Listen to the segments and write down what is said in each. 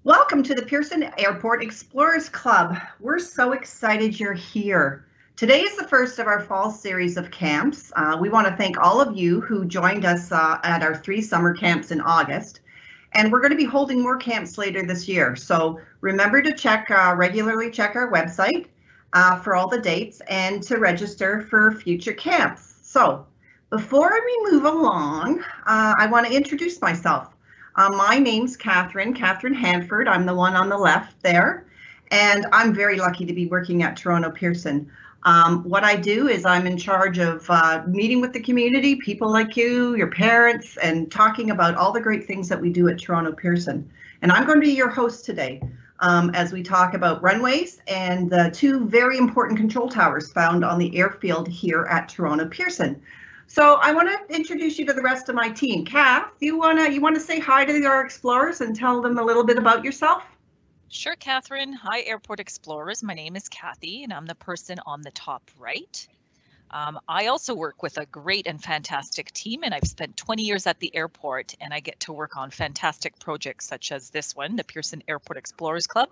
Welcome to the Pearson Airport Explorers Club. We're so excited you're here. Today is the first of our fall series of camps. We want to thank all of you who joined us at our 3 summer camps in August. And we're going to be holding more camps later this year. So remember to regularly check our website for all the dates and to register for future camps. So before we move along, I want to introduce myself. My name's Catherine Hanford. I'm the one on the left there, and I'm very lucky to be working at Toronto Pearson. What I do is I'm in charge of meeting with the community, people like you, your parents, and talking about all the great things that we do at Toronto Pearson. And I'm going to be your host today as we talk about runways and the 2 very important control towers found on the airfield here at Toronto Pearson. So I want to introduce you to the rest of my team. Kath, you want to say hi to our explorers and tell them a little bit about yourself? Sure, Catherine. Hi, Airport Explorers. My name is Kathy, and I'm the person on the top right. I also work with a great and fantastic team, and I've spent 20 years at the airport, and I get to work on fantastic projects such as this one, the Pearson Airport Explorers Club.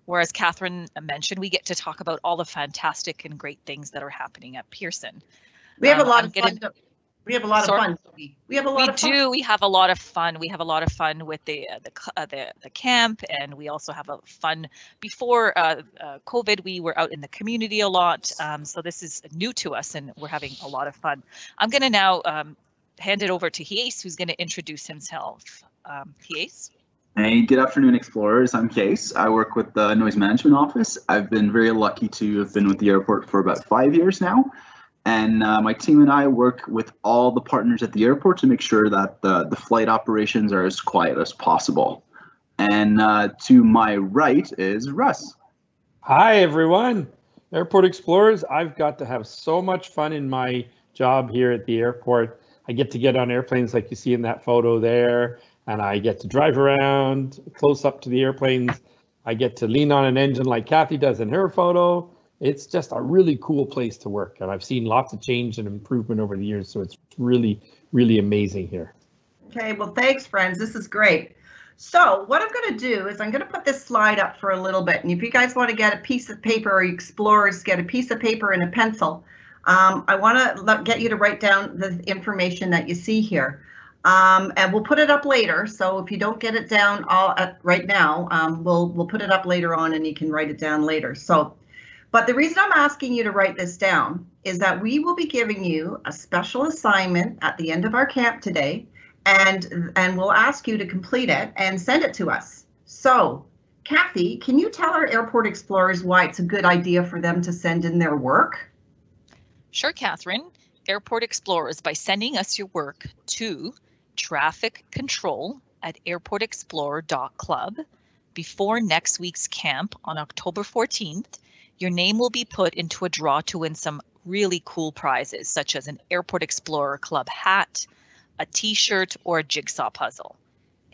Whereas Catherine mentioned, we get to talk about all the fantastic and great things that are happening at Pearson. We have a lot of fun. We have a lot of fun. We have a lot of fun. We do. We have a lot of fun. We have a lot of fun with the camp, and we also have a fun. Before COVID, we were out in the community a lot. So this is new to us, and we're having a lot of fun. I'm going to now hand it over to Hies, who's going to introduce himself. Hies. Hey, good afternoon, explorers. I'm Case. I work with the Noise Management Office. I've been very lucky to have been with the airport for about 5 years now. And my team and I work with all the partners at the airport to make sure that the flight operations are as quiet as possible. And to my right is Russ. Hi, everyone. Airport Explorers. I've got to have so much fun in my job here at the airport. I get on airplanes like you see in that photo there, and I get to drive around close up to the airplanes. I get to lean on an engine like Kathy does in her photo. It's just a really cool place to work, and I've seen lots of change and improvement over the years, so it's really, really amazing here. Okay, well, thanks, friends. This is great. So what I'm going to do is I'm going to put this slide up for a little bit, and if you guys want to get a piece of paper, or explorers get a piece of paper and a pencil, I want to get you to write down the information that you see here. And we'll put it up later, so if you don't get it down right now, we'll put it up later on, and you can write it down later. But the reason I'm asking you to write this down is that we will be giving you a special assignment at the end of our camp today, and we'll ask you to complete it and send it to us. So, Kathy, can you tell our airport explorers why it's a good idea for them to send in their work? Sure, Catherine. Airport Explorers, by sending us your work to trafficcontrol@airportexplorer.club before next week's camp on October 14th, your name will be put into a draw to win some really cool prizes, such as an Airport Explorer Club hat, a t-shirt, or a jigsaw puzzle.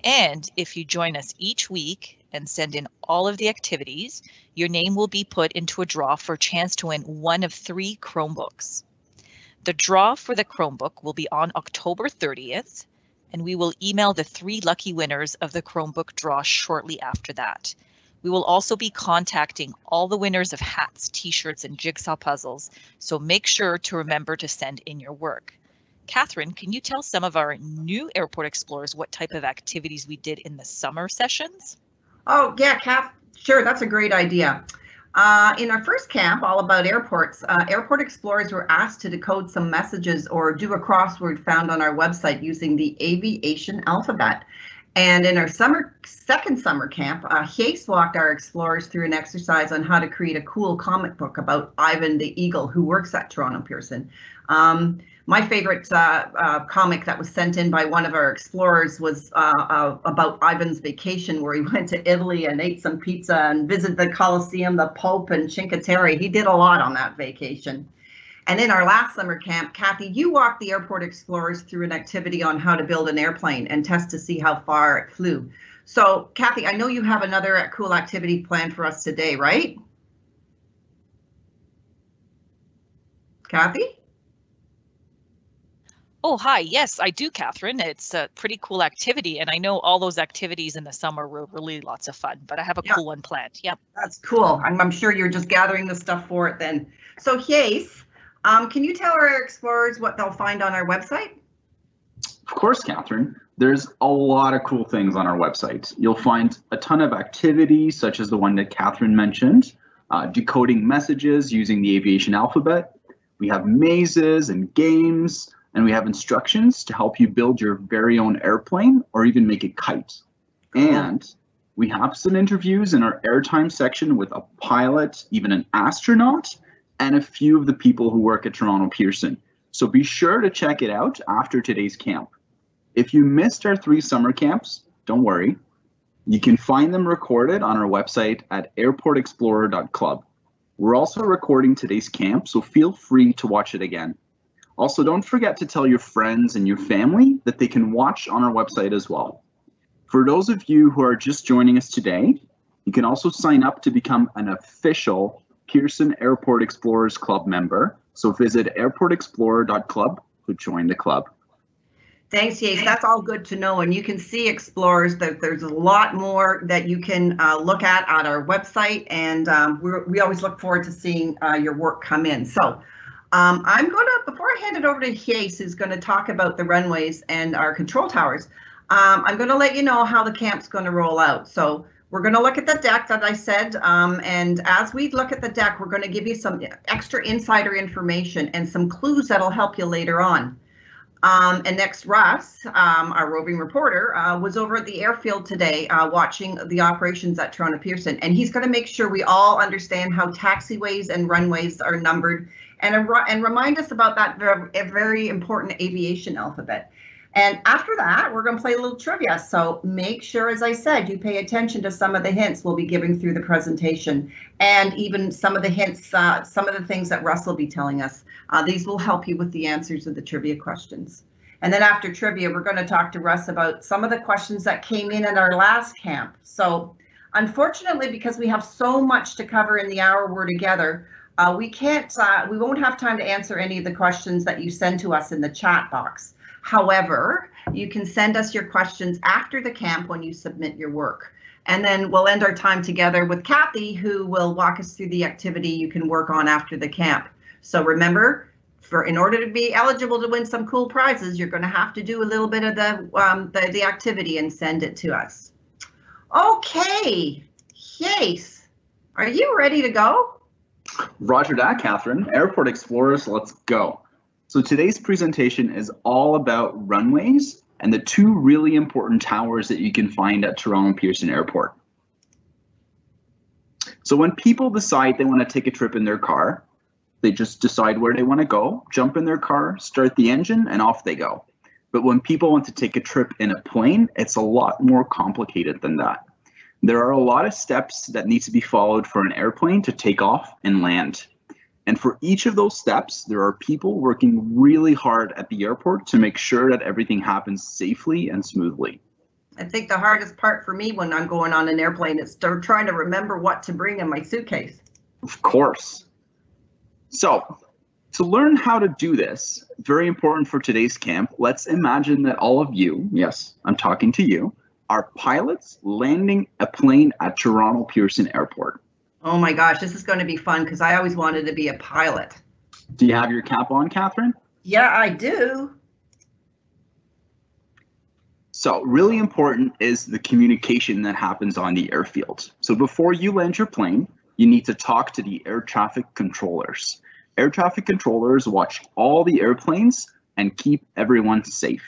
And if you join us each week and send in all of the activities, your name will be put into a draw for a chance to win one of 3 Chromebooks. The draw for the Chromebook will be on October 30th, and we will email the 3 lucky winners of the Chromebook draw shortly after that. We will also be contacting all the winners of hats, t-shirts, and jigsaw puzzles, so make sure to remember to send in your work. Catherine, can you tell some of our new Airport Explorers what type of activities we did in the summer sessions? Oh, yeah, Kath, sure, that's a great idea. In our first camp, all about airports, airport explorers were asked to decode some messages or do a crossword found on our website using the aviation alphabet. And in our second summer camp, Hies walked our explorers through an exercise on how to create a cool comic book about Ivan the Eagle, who works at Toronto Pearson. My favorite comic that was sent in by one of our explorers was about Ivan's vacation, where he went to Italy and ate some pizza and visited the Colosseum, the Pope, and Cinque Terre. He did a lot on that vacation. And in our last summer camp, Kathy, you walked the airport explorers through an activity on how to build an airplane and test to see how far it flew. So, Kathy, I know you have another cool activity planned for us today, right? Kathy? Oh, hi. Yes, I do, Catherine. It's a pretty cool activity, and I know all those activities in the summer were really lots of fun, but I have a cool one planned. Yep. That's cool. I'm sure you're just gathering the stuff for it then. So, Hayes, can you tell our explorers what they'll find on our website? Of course, Catherine. There's a lot of cool things on our website. You'll find a ton of activities, such as the one that Catherine mentioned, decoding messages using the aviation alphabet. We have mazes and games, and we have instructions to help you build your very own airplane or even make a kite. And we have some interviews in our airtime section with a pilot, even an astronaut, and a few of the people who work at Toronto Pearson. So be sure to check it out after today's camp. If you missed our 3 summer camps, don't worry. You can find them recorded on our website at airportexplorer.club. We're also recording today's camp, so feel free to watch it again. Also, don't forget to tell your friends and your family that they can watch on our website as well. For those of you who are just joining us today, you can also sign up to become an official Pearson Airport Explorers Club member. So visit airportexplorer.club to join the club. Thanks, Hayes. That's all good to know. And you can see, explorers, that there's a lot more that you can look at on our website. And we always look forward to seeing your work come in. So I'm going to, before I hand it over to Hayes, who's going to talk about the runways and our control towers, I'm going to let you know how the camp's going to roll out. So we're going to look at the deck that I said, and as we look at the deck, we're going to give you some extra insider information and some clues that'll help you later on. And next, Russ, our roving reporter, was over at the airfield today watching the operations at Toronto Pearson, and he's going to make sure we all understand how taxiways and runways are numbered and remind us about that very important aviation alphabet. And after that, we're going to play a little trivia. So make sure, as I said, you pay attention to some of the hints we'll be giving through the presentation, and even some of the hints, some of the things that Russ will be telling us. These will help you with the answers to the trivia questions. And then after trivia, we're going to talk to Russ about some of the questions that came in our last camp. So unfortunately, because we have so much to cover in the hour we're together, we won't have time to answer any of the questions that you send to us in the chat box. However, you can send us your questions after the camp when you submit your work. And then we'll end our time together with Kathy, who will walk us through the activity you can work on after the camp. So remember, in order to be eligible to win some cool prizes, you're going to have to do a little bit of the activity and send it to us. Okay, Hayes, are you ready to go? Roger that, Catherine. Airport Explorers, let's go. So today's presentation is all about runways and the 2 really important towers that you can find at Toronto Pearson Airport. So when people decide they want to take a trip in their car, they just decide where they want to go, jump in their car, start the engine, and off they go. But when people want to take a trip in a plane, it's a lot more complicated than that. There are a lot of steps that need to be followed for an airplane to take off and land. And for each of those steps, there are people working really hard at the airport to make sure that everything happens safely and smoothly. I think the hardest part for me when I'm going on an airplane is trying to remember what to bring in my suitcase. Of course. So to learn how to do this, very important for today's camp, let's imagine that all of you, yes, I'm talking to you, are pilots landing a plane at Toronto Pearson Airport. Oh my gosh, this is going to be fun because I always wanted to be a pilot. Do you have your cap on, Catherine? Yeah, I do. So really important is the communication that happens on the airfield. So before you land your plane, you need to talk to the air traffic controllers. Air traffic controllers watch all the airplanes and keep everyone safe.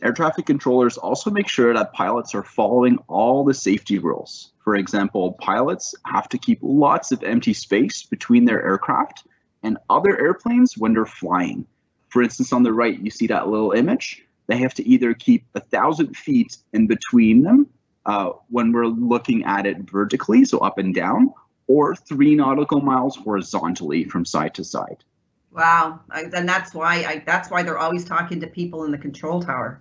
Air traffic controllers also make sure that pilots are following all the safety rules. For example, pilots have to keep lots of empty space between their aircraft and other airplanes when they're flying. For instance, on the right, you see that little image. They have to either keep 1,000 feet in between them when we're looking at it vertically, so up and down, or 3 nautical miles horizontally from side to side. Wow, and that's why they're always talking to people in the control tower.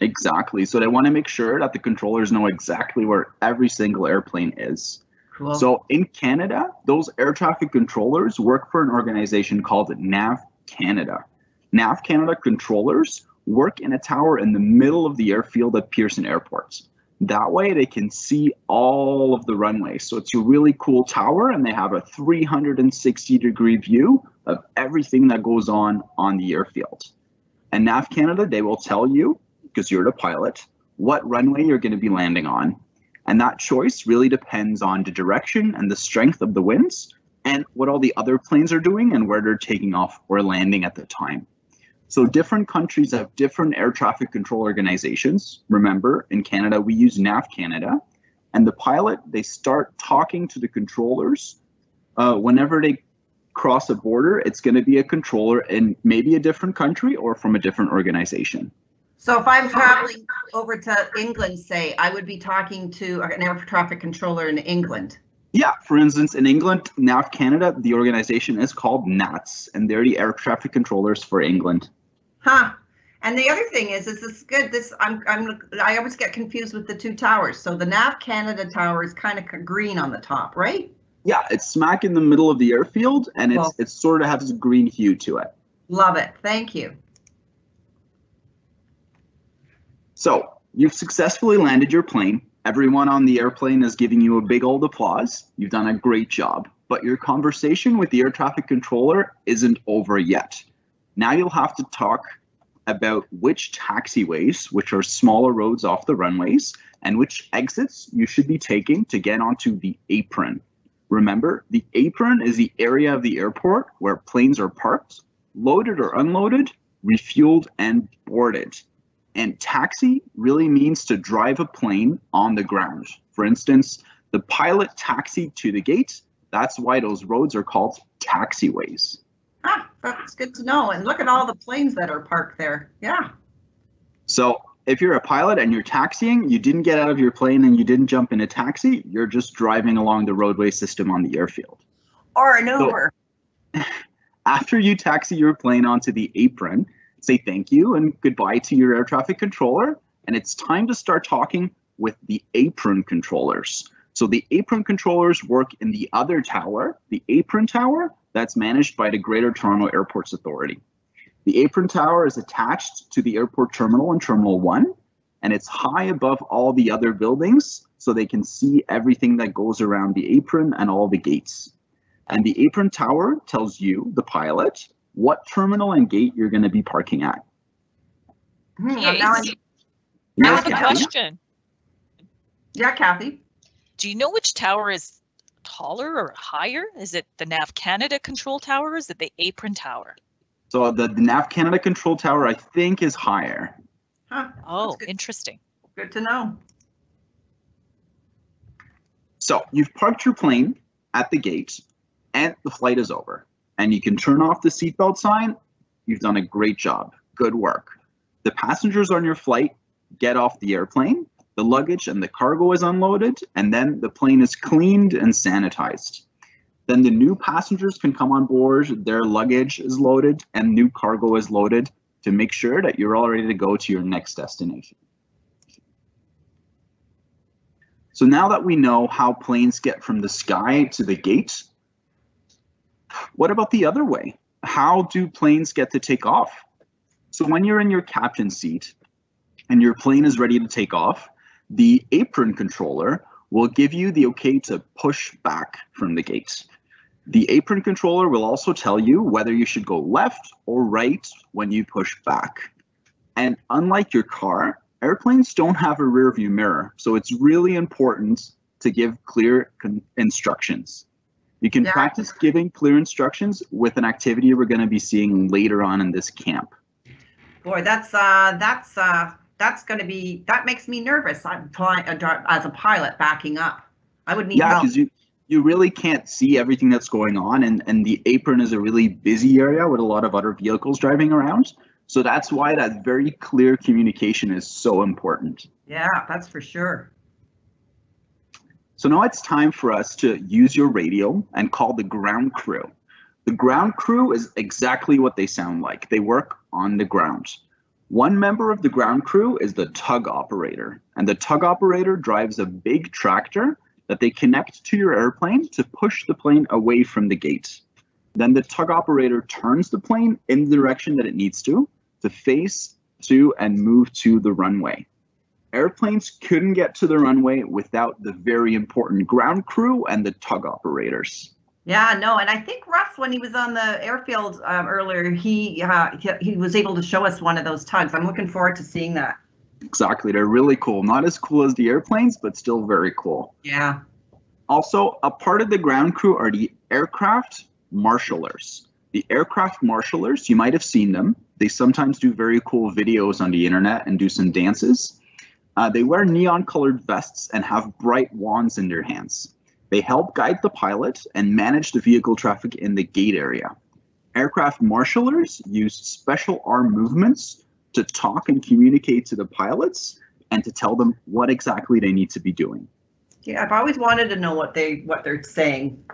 Exactly. So they want to make sure that the controllers know exactly where every single airplane is. Cool. So in Canada, those air traffic controllers work for an organization called NAV Canada. Nav Canada controllers work in a tower in the middle of the airfield at Pearson Airport. That way they can see all of the runways. So it's a really cool tower, and they have a 360-degree view of everything that goes on the airfield. And Nav Canada, they will tell you, because you're the pilot, what runway you're going to be landing on. And that choice really depends on the direction and the strength of the winds and what all the other planes are doing and where they're taking off or landing at the time. So different countries have different air traffic control organizations. Remember, in Canada, we use Nav Canada. And the pilot, they start talking to the controllers. Whenever they cross a border, it's going to be a controller in maybe a different country or from a different organization. So if I'm traveling over to England, say, I would be talking to an air traffic controller in England. Yeah, for instance, in England, Nav Canada, the organization is called NATS, and they're the air traffic controllers for England. Huh. And the other thing is this good? I always get confused with the two towers. So the Nav Canada tower is kind of green on the top, right? Yeah, it's smack in the middle of the airfield, and it sort of has a green hue to it. Love it. Thank you. So you've successfully landed your plane. Everyone on the airplane is giving you a big old applause. You've done a great job. But your conversation with the air traffic controller isn't over yet. Now you'll have to talk about which taxiways, which are smaller roads off the runways, and which exits you should be taking to get onto the apron. Remember, the apron is the area of the airport where planes are parked, loaded or unloaded, refueled, and boarded. And taxi really means to drive a plane on the ground. For instance, the pilot taxied to the gate. That's why those roads are called taxiways. Ah, that's good to know. And look at all the planes that are parked there. Yeah. So if you're a pilot and you're taxiing, you didn't get out of your plane and you didn't jump in a taxi, you're just driving along the roadway system on the airfield. Or an Uber. So, after you taxi your plane onto the apron, say thank you and goodbye to your air traffic controller, and it's time to start talking with the apron controllers. So the apron controllers work in the other tower, the Apron Tower, that's managed by the Greater Toronto Airports Authority. The Apron Tower is attached to the airport terminal in Terminal 1, and it's high above all the other buildings, so they can see everything that goes around the apron and all the gates. And the Apron Tower tells you, the pilot, what terminal and gate you're going to be parking at. Yes. Yes, Kathy? Question. Yeah, Kathy. Do you know which tower is taller or higher? Is it the Nav Canada control tower or is it the Apron Tower? So the Nav Canada control tower, I think, is higher. Huh. Oh, interesting. Good to know. So you've parked your plane at the gate and the flight is over. And you can turn off the seatbelt sign. You've done a great job. Good work. The passengers on your flight get off the airplane. The luggage and the cargo is unloaded, and then the plane is cleaned and sanitized. Then the new passengers can come on board, their luggage is loaded, and new cargo is loaded to make sure that you're all ready to go to your next destination. So now that we know how planes get from the sky to the gate, what about the other way? How do planes get to take off? So when you're in your captain's seat and your plane is ready to take off, the apron controller will give you the okay to push back from the gate. The apron controller will also tell you whether you should go left or right when you push back. And unlike your car, airplanes don't have a rear view mirror, so it's really important to give clear instructions. You can practice giving clear instructions with an activity we're going to be seeing later on in this camp. Boy, that makes me nervous. I'm flying as a pilot backing up. I would need help. Because you really can't see everything that's going on, and the apron is a really busy area with a lot of other vehicles driving around. So that's why that very clear communication is so important. Yeah, that's for sure. So now it's time for us to use your radio and call the ground crew. The ground crew is exactly what they sound like. They work on the ground. One member of the ground crew is the Tug Operator, and the Tug Operator drives a big tractor that they connect to your airplane to push the plane away from the gate. Then the tug operator turns the plane in the direction that it needs to face to and move to the runway. Airplanes couldn't get to the runway without the very important ground crew and the tug operators. Yeah, no, and I think Russ, when he was on the airfield earlier, he was able to show us one of those tugs. I'm looking forward to seeing that. Exactly, they're really cool. Not as cool as the airplanes, but still very cool. Yeah. Also, a part of the ground crew are the aircraft marshalers. The aircraft marshalers, you might have seen them. They sometimes do very cool videos on the internet and do some dances. They wear neon-colored vests and have bright wands in their hands. They help guide the pilot and manage the vehicle traffic in the gate area. Aircraft marshalers use special arm movements to talk and communicate to the pilots and to tell them what exactly they need to be doing. Yeah, I've always wanted to know what they're saying.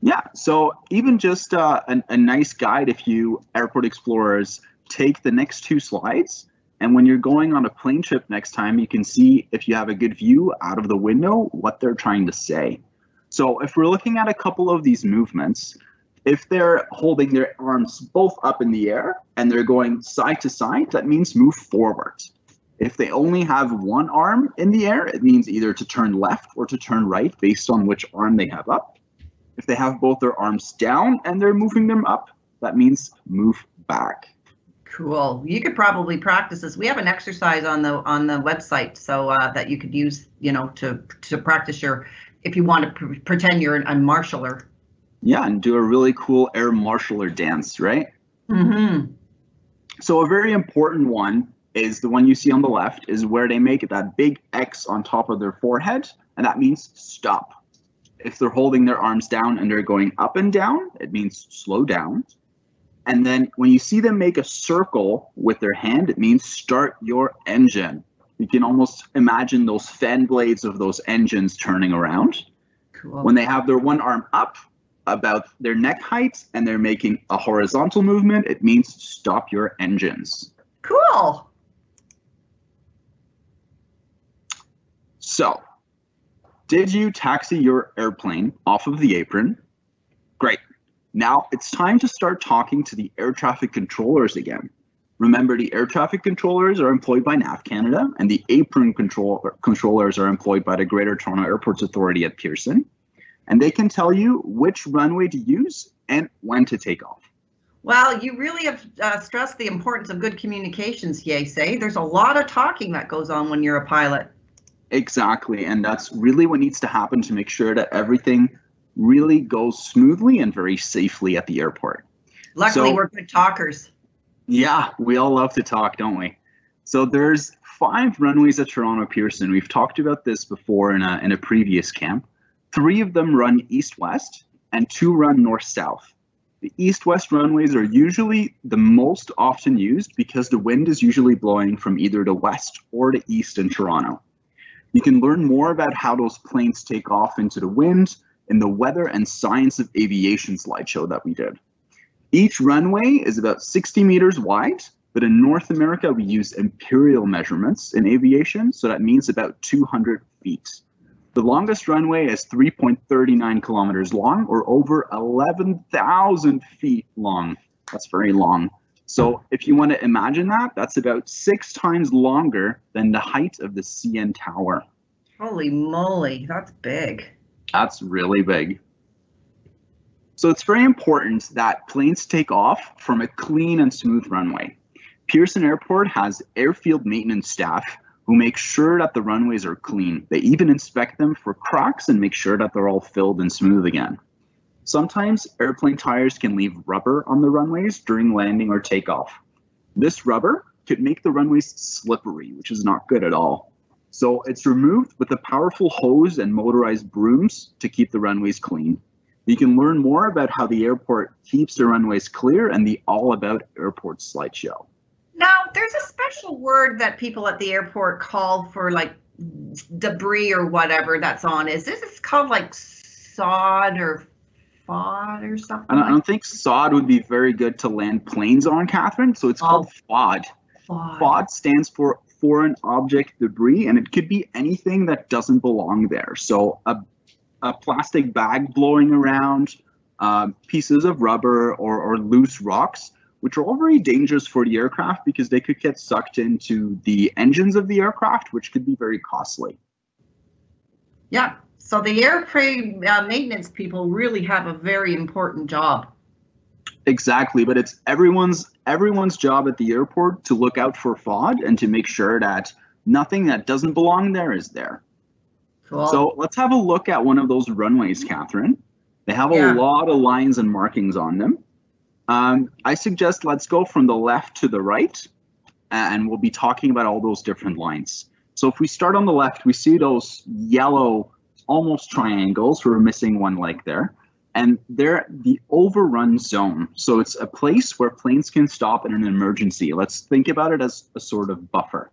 Yeah, so even just a nice guide, if you airport explorers take the next 2 slides, and when you're going on a plane trip next time, you can see, if you have a good view out of the window, what they're trying to say. So if we're looking at a couple of these movements, if they're holding their arms both up in the air and they're going side to side, that means move forward. If they only have one arm in the air, it means either to turn left or to turn right based on which arm they have up. If they have both their arms down and they're moving them up, that means move back. Cool. You could probably practice this. We have an exercise on the website, so that you could use, to practice your, if you want to pretend you're a marshaller. Yeah, and do a really cool air marshaller dance, right? Mm-hmm. So a very important one is the one you see on the left, is where they make that big X on top of their forehead, and that means stop. If they're holding their arms down and they're going up and down, it means slow down. And then when you see them make a circle with their hand, it means start your engine. You can almost imagine those fan blades of those engines turning around. Cool. When they have their one arm up about their neck height and they're making a horizontal movement, it means stop your engines. Cool. So, did you taxi your airplane off of the apron? Great. Now it's time to start talking to the air traffic controllers again. Remember, the air traffic controllers are employed by NAV Canada, and the apron controllers are employed by the Greater Toronto Airports Authority at Pearson. And they can tell you which runway to use and when to take off. Well, you really have stressed the importance of good communications, YYZWhat. There's a lot of talking that goes on when you're a pilot. Exactly, and that's really what needs to happen to make sure that everything really goes smoothly and very safely at the airport. Luckily, we're good talkers. Yeah, we all love to talk, don't we? So there's 5 runways at Toronto Pearson. We've talked about this before in a previous camp. 3 of them run east-west and 2 run north-south. The east-west runways are usually the most often used because the wind is usually blowing from either the west or the east in Toronto. You can learn more about how those planes take off into the wind in the Weather and Science of Aviation slideshow that we did. Each runway is about 60 meters wide, but in North America, we use imperial measurements in aviation, so that means about 200 feet. The longest runway is 3.39 kilometers long, or over 11,000 feet long. That's very long. So if you want to imagine that, that's about 6 times longer than the height of the CN Tower. Holy moly, that's big. That's really big. So it's very important that planes take off from a clean and smooth runway. Pearson Airport has airfield maintenance staff who make sure that the runways are clean. They even inspect them for cracks and make sure that they're all filled and smooth again. Sometimes airplane tires can leave rubber on the runways during landing or takeoff. This rubber could make the runways slippery, which is not good at all. So it's removed with a powerful hose and motorized brooms to keep the runways clean. You can learn more about how the airport keeps the runways clear and the All About Airport slideshow. Now, there's a special word that people at the airport call for like debris or whatever that's on. Is this called like sod or FOD or something? I don't think sod would be very good to land planes on, Catherine, so it's called FOD. FOD stands for foreign object debris, and it could be anything that doesn't belong there. So a plastic bag blowing around, pieces of rubber or loose rocks, which are all very dangerous for the aircraft because they could get sucked into the engines of the aircraft, which could be very costly. Yeah, so the airframe maintenance people really have a very important job. Exactly, but it's everyone's job at the airport to look out for fraud and to make sure that nothing that doesn't belong there is there. Cool. So let's have a look at one of those runways, Catherine. They have a lot of lines and markings on them. I suggest let's go from the left to the right, and we'll be talking about all those different lines. So if we start on the left, we see those yellow, almost triangles. We're missing one leg there. And they're the overrun zone. So it's a place where planes can stop in an emergency. Let's think about it as a sort of buffer.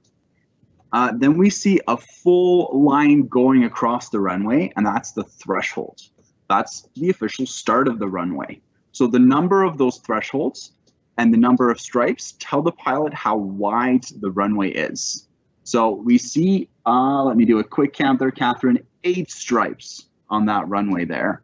Then we see a full line going across the runway, and that's the threshold. That's the official start of the runway. So the number of those thresholds and the number of stripes tell the pilot how wide the runway is. So we see, let me do a quick count there, Catherine, 8 stripes on that runway there.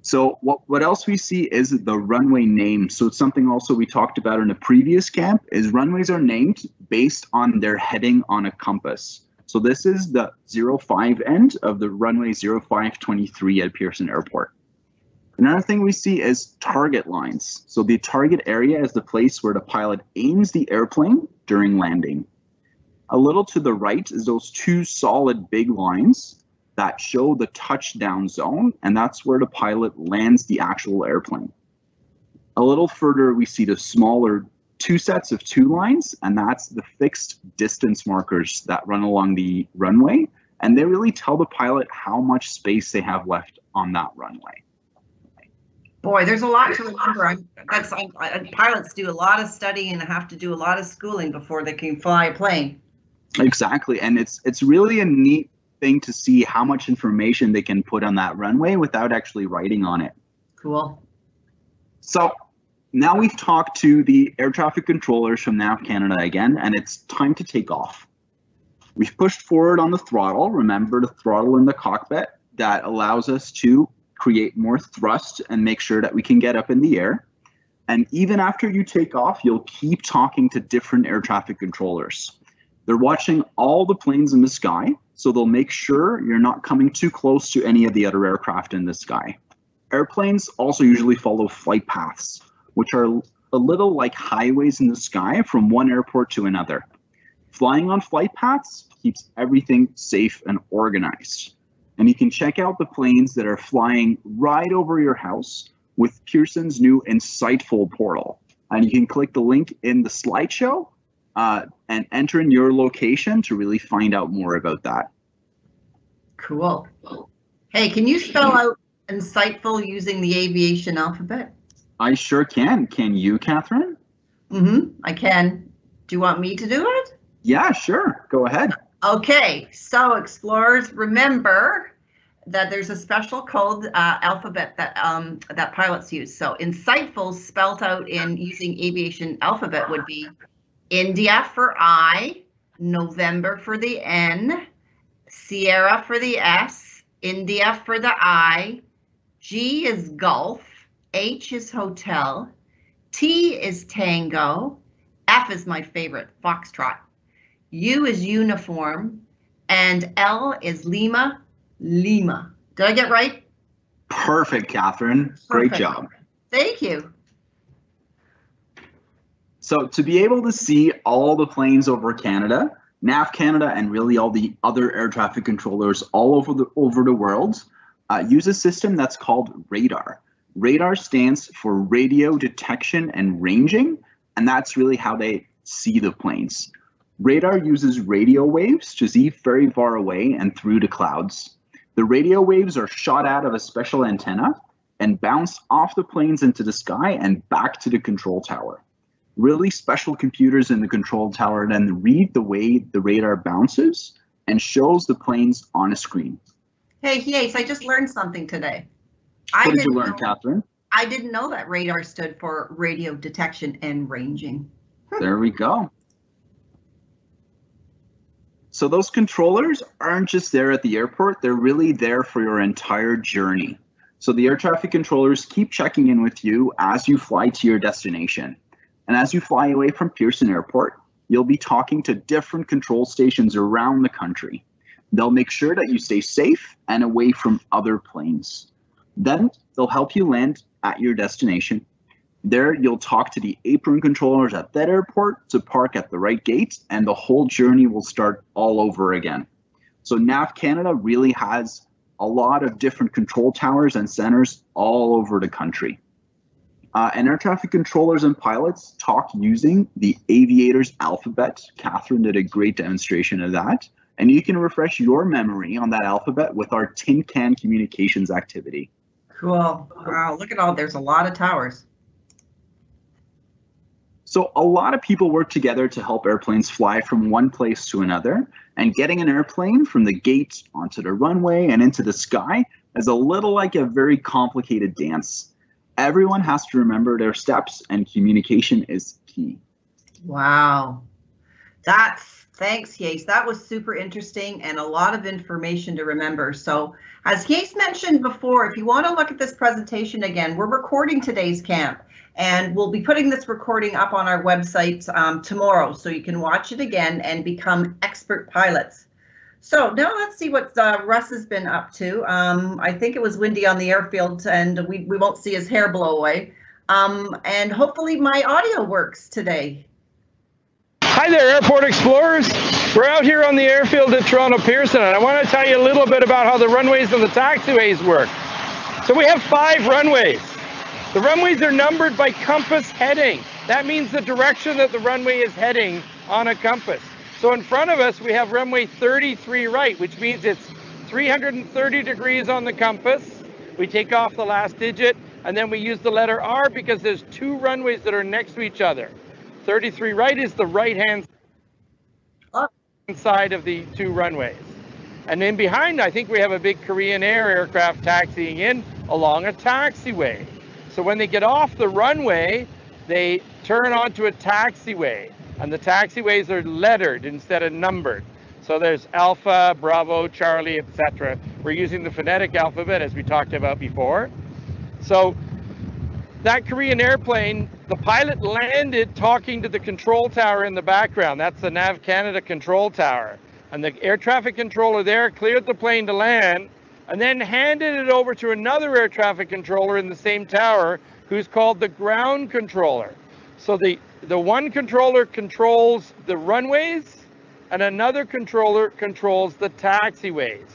So what else we see is the runway name. So it's something also we talked about in a previous camp, is runways are named based on their heading on a compass. So this is the 05 end of the runway 0523 at Pearson Airport. Another thing we see is target lines. So the target area is the place where the pilot aims the airplane during landing. A little to the right is those 2 solid big lines that show the touchdown zone, and that's where the pilot lands the actual airplane. A little further, we see the smaller 2 sets of 2 lines, and that's the fixed distance markers that run along the runway, and they really tell the pilot how much space they have left on that runway. Boy, there's a lot to remember. Pilots do a lot of studying and have to do a lot of schooling before they can fly a plane. Exactly, and it's really a neat thing to see how much information they can put on that runway without actually writing on it. Cool. So now we've talked to the air traffic controllers from NAV Canada again, and it's time to take off. We've pushed forward on the throttle. Remember the throttle in the cockpit that allows us to create more thrust and make sure that we can get up in the air. And even after you take off, you'll keep talking to different air traffic controllers. They're watching all the planes in the sky, so they'll make sure you're not coming too close to any of the other aircraft in the sky. Airplanes also usually follow flight paths, which are a little like highways in the sky from one airport to another. Flying on flight paths keeps everything safe and organized. And you can check out the planes that are flying right over your house with Pearson's new Insightful portal. And you can click the link in the slideshow and enter in your location to really find out more about that. Cool. Hey, can you spell out insightful using the aviation alphabet? I sure can. Can you, Catherine? I can. Do you want me to do it? Yeah, sure. Go ahead. Okay, so explorers, remember that there's a special code alphabet that that pilots use. So insightful spelt out in using aviation alphabet would be India for I, November for the N, Sierra for the S, India for the I, G is golf, H is hotel, T is tango, F is my favorite, foxtrot, U is uniform, and L is Lima, Lima. Did I get right? Perfect, Catherine. Great job. Thank you. So to be able to see all the planes over Canada, NAV Canada and really all the other air traffic controllers all over the world use a system that's called radar. Radar stands for radio detection and ranging, and that's really how they see the planes. Radar uses radio waves to see very far away and through the clouds. The radio waves are shot out of a special antenna and bounce off the planes into the sky and back to the control tower. Really special computers in the control tower then read the way the radar bounces and shows the planes on a screen. Hey, yes, I just learned something today. What did you learn, Catherine? I didn't know that radar stood for radio detection and ranging. There we go. So those controllers aren't just there at the airport, they're really there for your entire journey. So the air traffic controllers keep checking in with you as you fly to your destination. And as you fly away from Pearson Airport, you'll be talking to different control stations around the country. They'll make sure that you stay safe and away from other planes. Then they'll help you land at your destination. There, you'll talk to the apron controllers at that airport to park at the right gate, and the whole journey will start all over again. So NAV Canada really has a lot of different control towers and centers all over the country. And air traffic controllers and pilots talk using the aviator's alphabet. Catherine did a great demonstration of that. And you can refresh your memory on that alphabet with our tin can communications activity. Cool. Wow, look at all, there's a lot of towers. So a lot of people work together to help airplanes fly from one place to another, and getting an airplane from the gate onto the runway and into the sky is a little like a very complicated dance. Everyone has to remember their steps, and communication is key. Wow. Thanks, Yace. That was super interesting and a lot of information to remember. So as Yace mentioned before, if you want to look at this presentation again, we're recording today's camp, and we'll be putting this recording up on our website tomorrow, so you can watch it again and become expert pilots. So now let's see what Russ has been up to. I think it was windy on the airfield, and we won't see his hair blow away. And hopefully my audio works today. Hi there, Airport Explorers. We're out here on the airfield at Toronto Pearson, and I want to tell you a little bit about how the runways and the taxiways work. So we have 5 runways. The runways are numbered by compass heading. That means the direction that the runway is heading on a compass. So in front of us, we have runway 33 right, which means it's 330 degrees on the compass. We take off the last digit, and then we use the letter R because there's 2 runways that are next to each other. 33 right is the right-hand side of the 2 runways. And then behind, I think we have a big Korean Air aircraft taxiing in along a taxiway. So when they get off the runway, they turn onto a taxiway. And the taxiways are lettered instead of numbered. So there's Alpha, Bravo, Charlie, etc. We're using the phonetic alphabet as we talked about before. So that Korean airplane, the pilot landed talking to the control tower in the background. That's the NAV Canada control tower. And the air traffic controller there cleared the plane to land and then handed it over to another air traffic controller in the same tower who's called the ground controller. So the one controller controls the runways and another controller controls the taxiways.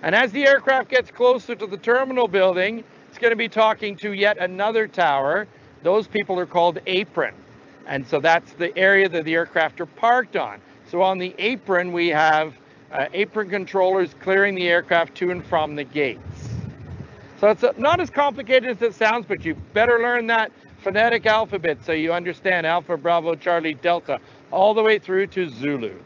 And as the aircraft gets closer to the terminal building, it's going to be talking to yet another tower. Those people are called apron. And so that's the area that the aircraft are parked on. So on the apron, we have apron controllers clearing the aircraft to and from the gates. So it's not as complicated as it sounds, but you better learn that phonetic alphabet so you understand Alpha, Bravo, Charlie, Delta, all the way through to Zulu.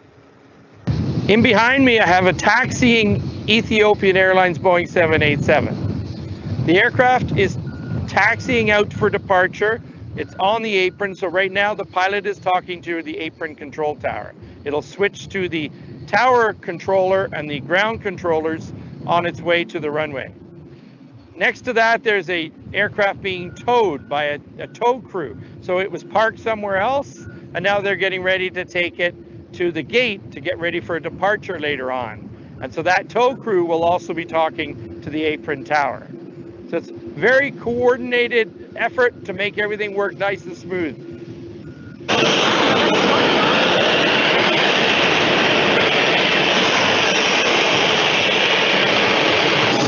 In behind me, I have a taxiing Ethiopian Airlines Boeing 787. The aircraft is taxiing out for departure. It's on the apron, so right now the pilot is talking to the apron control tower. It'll switch to the tower controller and the ground controllers on its way to the runway. Next to that, there's a aircraft being towed by a tow crew. So it was parked somewhere else, and now they're getting ready to take it to the gate to get ready for a departure later on. And so that tow crew will also be talking to the apron tower. So it's very coordinated effort to make everything work nice and smooth.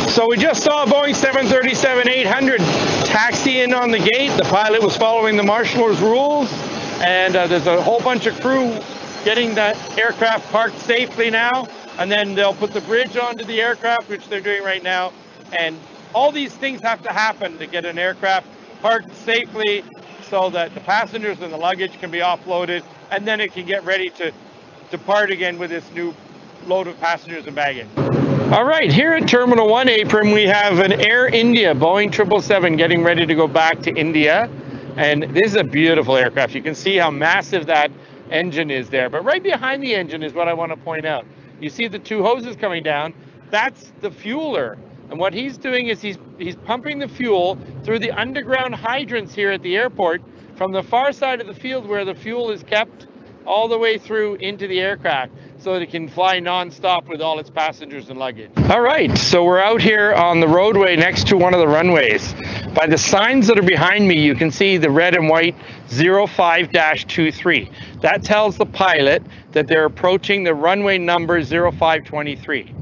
So we just saw a Boeing 737-800 taxi in on the gate. The pilot was following the marshal's rules, and there's a whole bunch of crew getting that aircraft parked safely now, and then they'll put the bridge onto the aircraft, which they're doing right now. And all these things have to happen to get an aircraft parked safely so that the passengers and the luggage can be offloaded, and then it can get ready to depart again with this new load of passengers and baggage. All right, here at Terminal 1 apron, we have an Air India Boeing 777 getting ready to go back to India. And this is a beautiful aircraft. You can see how massive that engine is there. But right behind the engine is what I want to point out. You see the 2 hoses coming down. That's the fueler. And what he's doing is he's pumping the fuel through the underground hydrants here at the airport from the far side of the field where the fuel is kept all the way through into the aircraft so that it can fly non-stop with all its passengers and luggage. All right, so we're out here on the roadway next to one of the runways. By the signs that are behind me, you can see the red and white 05-23. That tells the pilot that they're approaching the runway number 0523.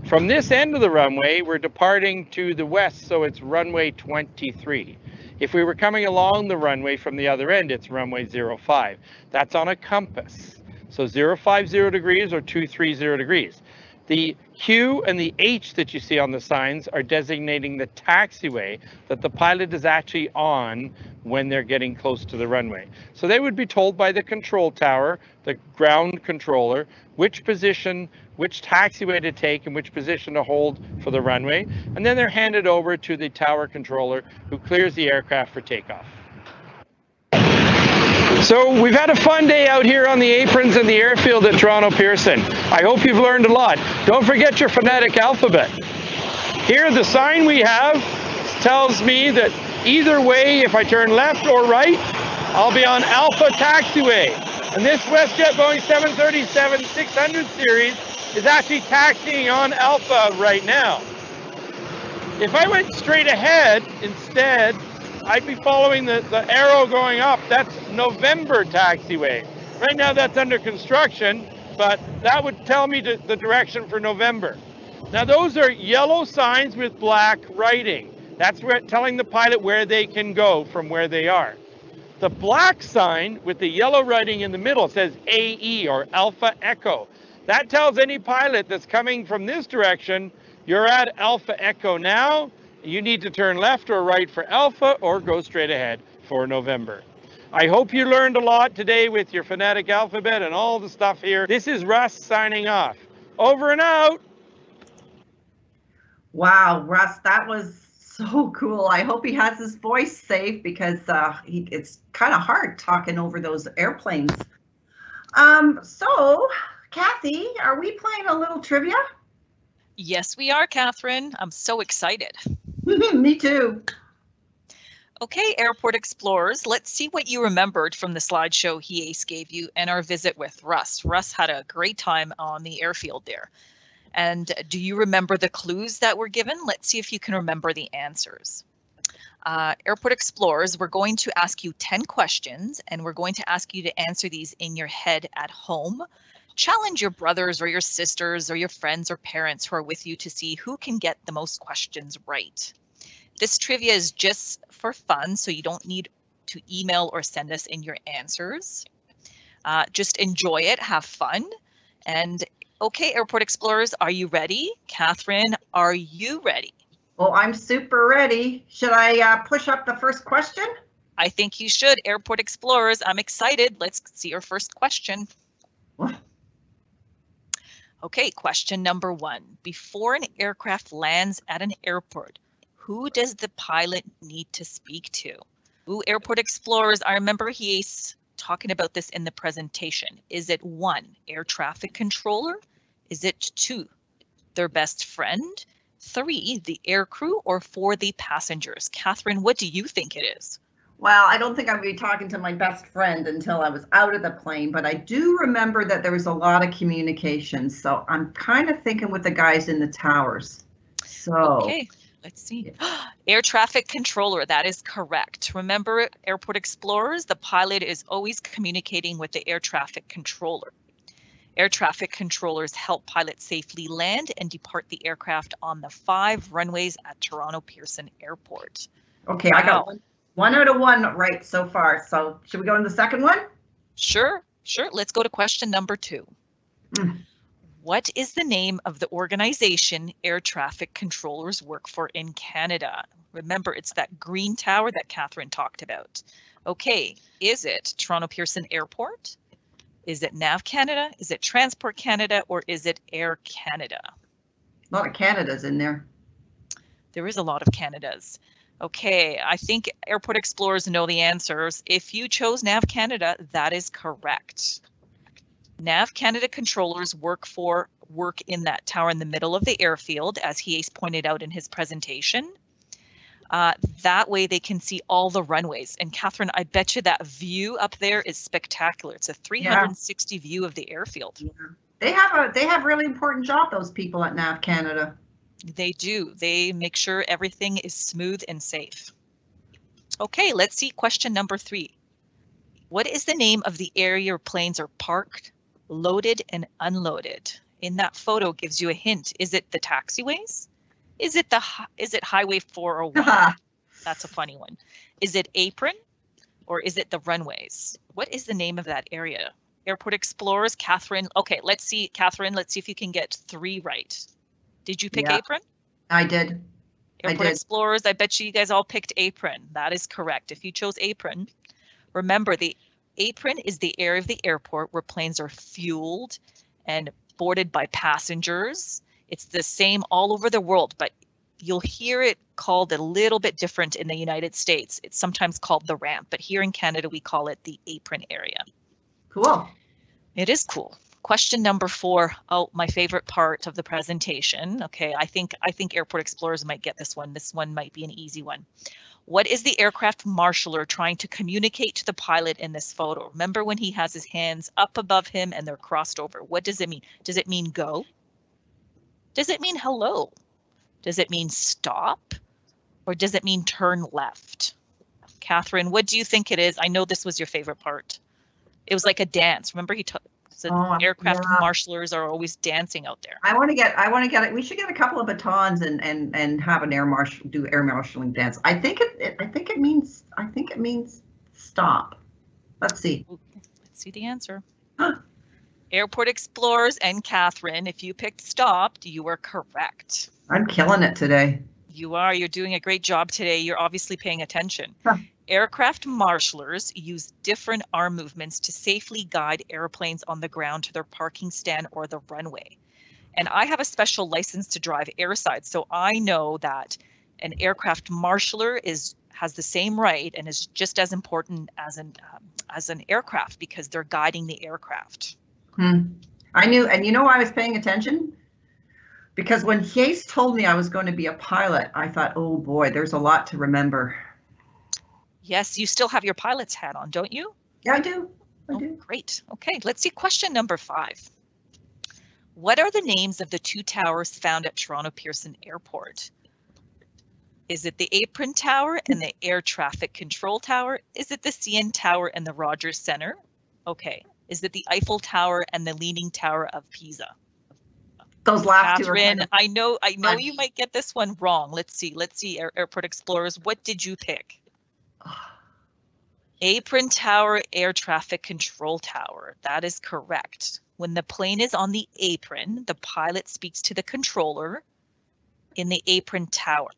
From this end of the runway, we're departing to the west, so it's runway 23. If we were coming along the runway from the other end, it's runway 05. That's on a compass. So 050 degrees or 230 degrees. The Q and the H that you see on the signs are designating the taxiway that the pilot is actually on when they're getting close to the runway. So they would be told by the control tower, the ground controller, which position, which taxiway to take and which position to hold for the runway. And then they're handed over to the tower controller who clears the aircraft for takeoff. So we've had a fun day out here on the aprons and the airfield at Toronto Pearson. I hope you've learned a lot. Don't forget your phonetic alphabet. Here, the sign we have tells me that either way, if I turn left or right, I'll be on Alpha Taxiway. And this WestJet Boeing 737-600 series is actually taxiing on Alpha right now. If I went straight ahead instead, I'd be following the arrow going up. That's November taxiway. Right now that's under construction, but that would tell me the direction for November. Now those are yellow signs with black writing. That's telling the pilot where they can go from where they are. The black sign with the yellow writing in the middle says AE or Alpha Echo. That tells any pilot that's coming from this direction, you're at Alpha Echo now. You need to turn left or right for Alpha or go straight ahead for November. I hope you learned a lot today with your phonetic alphabet and all the stuff here. This is Russ signing off. Over and out. Wow, Russ, that was so cool. I hope he has his voice safe because it's kind of hard talking over those airplanes. So, Kathy, are we playing a little trivia? Yes, we are, Catherine. I'm so excited. Me too. Okay, Airport Explorers, let's see what you remembered from the slideshow Ace gave you and our visit with Russ. Russ had a great time on the airfield there. And do you remember the clues that were given? Let's see if you can remember the answers. Airport Explorers, we're going to ask you 10 questions and we're going to ask you to answer these in your head at home. Challenge your brothers or your sisters or your friends or parents who are with you to see who can get the most questions right. This trivia is just for fun, so you don't need to email or send us in your answers. Just enjoy it, have fun. And okay, Airport Explorers, are you ready? Catherine, are you ready? Oh, I'm super ready. Should I push up the first question? I think you should. Airport Explorers, I'm excited. Let's see your first question. What? Okay, question number 1. Before an aircraft lands at an airport, who does the pilot need to speak to? Ooh, Airport Explorers, I remember he's talking about this in the presentation. Is it 1, air traffic controller? Is it 2, their best friend? 3, the air crew? Or 4, the passengers? Catherine, what do you think it is? Well, I don't think I'm going to be talking to my best friend until I was out of the plane, but I do remember that there was a lot of communication. So I'm kind of thinking with the guys in the towers. So okay, let's see. Air traffic controller, that is correct. Remember, Airport Explorers, the pilot is always communicating with the air traffic controller. Air traffic controllers help pilots safely land and depart the aircraft on the 5 runways at Toronto Pearson Airport. Okay, wow. I got 1 out of 1 right so far. So should we go in the second one? Sure. Let's go to question number 2. What is the name of the organization air traffic controllers work for in Canada? Remember, it's that green tower that Catherine talked about. Okay, is it Toronto Pearson Airport? Is it NAV Canada? Is it Transport Canada? Or is it Air Canada? A lot of Canadas in there. There is a lot of Canadas. Okay, I think Airport Explorers know the answers. If you chose NAV Canada, that is correct. NAV Canada controllers work for work in that tower in the middle of the airfield, as he pointed out in his presentation. That way they can see all the runways. And Catherine, I bet you that view up there is spectacular. It's a 360 view of the airfield. Yeah. They have really important job, those people at NAV Canada. They do. They make sure everything is smooth and safe. Okay, let's see question number 3. What is the name of the area where planes are parked, loaded, and unloaded? In that photo gives you a hint. Is it the taxiways? Is it Highway 401? That's a funny one. Is it Apron, or is it the runways? What is the name of that area? Airport Explorers, Catherine. Okay, let's see, Catherine. Let's see if you can get 3 right. Did you pick Apron? I did. Airport Explorers, I bet you guys all picked Apron. That is correct. If you chose Apron, remember the Apron is the area of the airport where planes are fueled and boarded by passengers. It's the same all over the world, but you'll hear it called a little bit different in the United States. It's sometimes called the ramp, but here in Canada, we call it the apron area. Cool. It is cool. Question number 4. Oh, my favorite part of the presentation. Okay, I think Airport Explorers might get this one. This one might be an easy one. What is the aircraft marshaller trying to communicate to the pilot in this photo? Remember when he has his hands up above him and they're crossed over? What does it mean? Does it mean go? Does it mean hello? Does it mean stop? Or does it mean turn left? Catherine, what do you think it is? I know this was your favorite part. It was like a dance. Remember he said aircraft marshalers are always dancing out there. I want to get it. We should get a couple of batons and have an air marshalling dance. I think it means stop. Let's see. Let's see the answer. Airport Explorers and Catherine, if you picked stopped, you were correct. I'm killing it today. You are. You're doing a great job today. You're obviously paying attention. Aircraft marshalers use different arm movements to safely guide airplanes on the ground to their parking stand or the runway. And I have a special license to drive airside, so I know that an aircraft marshaller has the same right and is just as important as an aircraft because they're guiding the aircraft. I knew, and you know why I was paying attention? Because when Hayes told me I was going to be a pilot, I thought, oh boy, there's a lot to remember. Yes, you still have your pilot's hat on, don't you? Yeah, I do. I do. Great. Okay, let's see question number 5. What are the names of the 2 towers found at Toronto Pearson Airport? Is it the Apron Tower and the Air Traffic Control Tower? Is it the CN Tower and the Rogers Center? Okay. Is it the Eiffel Tower and the Leaning Tower of Pisa? Those last Catherine, two are I know you might get this one wrong. Let's see, Airport Explorers, what did you pick? Apron Tower, Air Traffic Control Tower. That is correct. When the plane is on the apron, the pilot speaks to the controller in the apron tower.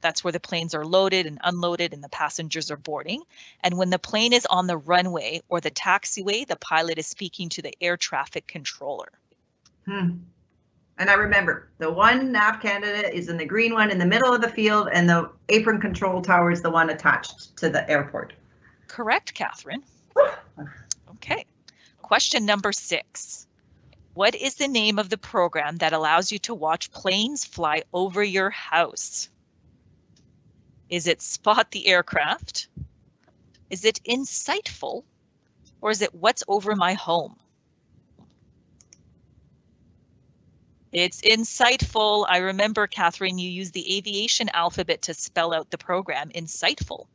That's where the planes are loaded and unloaded and the passengers are boarding. And when the plane is on the runway or the taxiway, the pilot is speaking to the air traffic controller. And I remember the one NAV Canada is in the green one in the middle of the field, and the apron control tower is the one attached to the airport. Correct, Catherine. Okay. Question number 6. What is the name of the program that allows you to watch planes fly over your house? Is it Spot the Aircraft? Is it Insightful? Or is it What's Over My Home? It's Insightful. I remember, Catherine, you used the aviation alphabet to spell out the program, Insightful.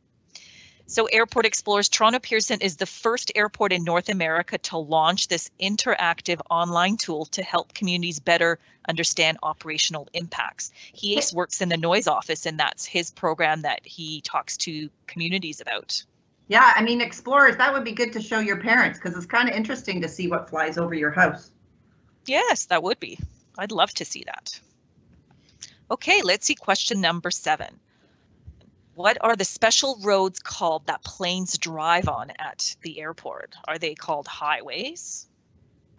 So Airport Explorers, Toronto Pearson is the first airport in North America to launch this interactive online tool to help communities better understand operational impacts. He works in the noise office, and that's his program that he talks to communities about. Yeah, I mean, Explorers, that would be good to show your parents because it's kind of interesting to see what flies over your house. Yes, that would be. I'd love to see that. Okay, let's see question number 7. What are the special roads called that planes drive on at the airport? Are they called highways?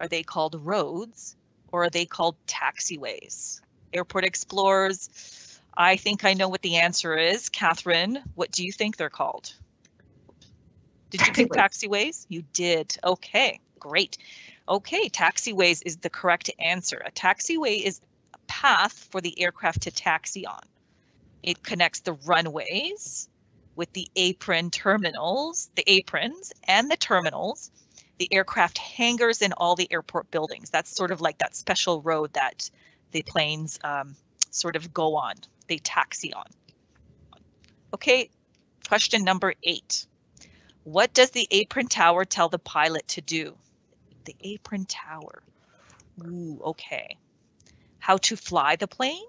Are they called roads? Or are they called taxiways? Airport Explorers, I think I know what the answer is. Catherine, what do you think they're called? Did you pick taxiways? You did. Okay, great. Okay, taxiways is the correct answer. A taxiway is a path for the aircraft to taxi on. It connects the runways with the apron terminals, the aprons and the terminals, the aircraft hangars and all the airport buildings. That's sort of like that special road that the planes sort of go on, they taxi on. Okay, question number 8. What does the apron tower tell the pilot to do? The apron tower. Ooh, okay. How to fly the plane?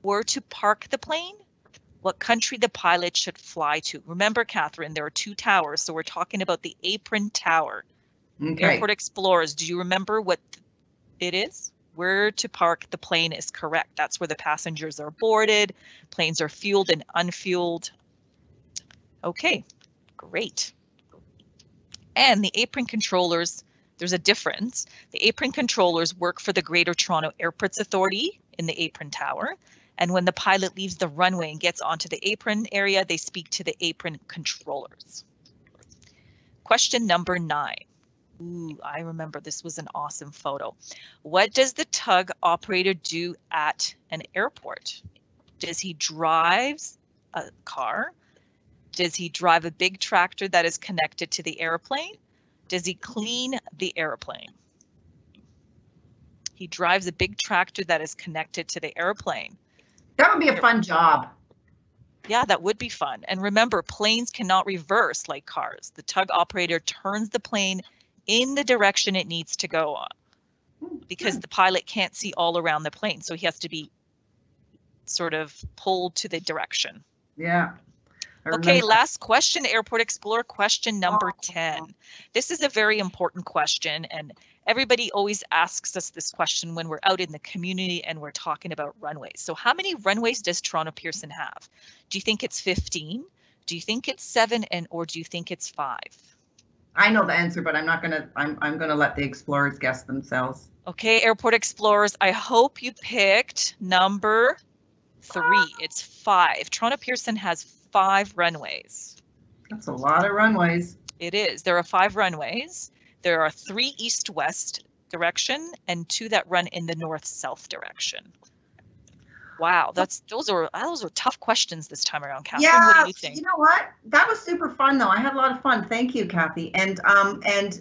Where to park the plane? What country the pilot should fly to? Remember, Catherine, there are 2 towers, so we're talking about the apron tower. Okay. Airport Explorers, do you remember what it is? Where to park the plane is correct. That's where the passengers are boarded, planes are fueled and unfueled. Okay, great. And the apron controllers, there's a difference. The apron controllers work for the Greater Toronto Airports Authority in the apron tower. And when the pilot leaves the runway and gets onto the apron area, they speak to the apron controllers. Question number 9. Ooh, I remember this was an awesome photo. What does the tug operator do at an airport? Does he drive a car? Does he drive a big tractor that is connected to the airplane? Does he clean the airplane? He drives a big tractor that is connected to the airplane. That would be a fun job. Yeah, that would be fun. And remember, planes cannot reverse like cars. The tug operator turns the plane in the direction it needs to go on because the pilot can't see all around the plane. So he has to be sort of pulled to the direction. Yeah. Okay, last question, Airport Explorer, question number 10. This is a very important question, and everybody always asks us this question when we're out in the community and we're talking about runways. So how many runways does Toronto Pearson have? Do you think it's 15? Do you think it's 7, or do you think it's 5? I know the answer, but I'm not gonna. I'm gonna let the explorers guess themselves. Okay, Airport Explorers, I hope you picked number 3. It's 5. Toronto Pearson has 5 runways. That's a lot of runways. It is. There are 5 runways. There are 3 east-west direction and 2 that run in the north-south direction. Wow, those are tough questions this time around, Catherine. Yeah, what do you think? You know what? That was super fun, though. I had a lot of fun. Thank you, Kathy. And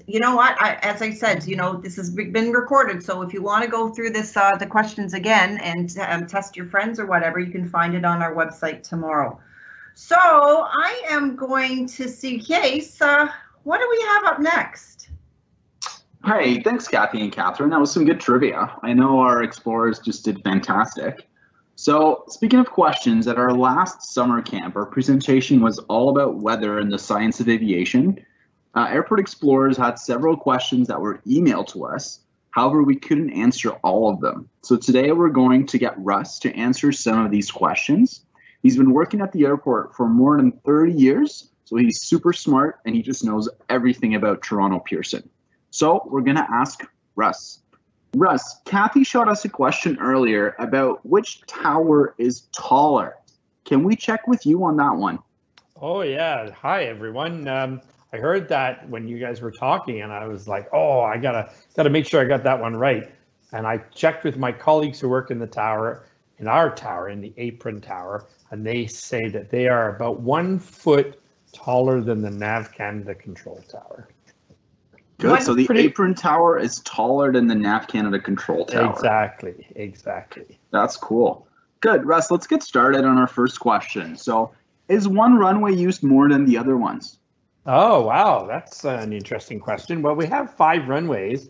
you know what? As I said, you know, this has been recorded. So if you want to go through this, the questions again and test your friends or whatever, you can find it on our website tomorrow. So I am going to see Case. What do we have up next? Hey, thanks, Kathy and Catherine. That was some good trivia. I know our explorers just did fantastic. So speaking of questions, at our last summer camp, our presentation was all about weather and the science of aviation. Airport Explorers had several questions that were emailed to us. However, we couldn't answer all of them. So today we're going to get Russ to answer some of these questions. He's been working at the airport for more than 30 years, so he's super smart and he just knows everything about Toronto Pearson. So we're gonna ask Russ. Russ, Kathy showed us a question earlier about which tower is taller. Can we check with you on that one? Oh yeah, hi everyone. I heard that when you guys were talking and I was like, oh, I gotta make sure I got that one right. And I checked with my colleagues who work in the tower, in our tower, in the Apron Tower, and they say that they are about 1 foot taller than the Nav Canada Control Tower. Good, so the Apron Tower is taller than the Nav Canada Control Tower. Exactly. That's cool. Good, Russ, let's get started on our first question. So, is one runway used more than the other ones? Oh, wow, that's an interesting question. Well, we have 5 runways,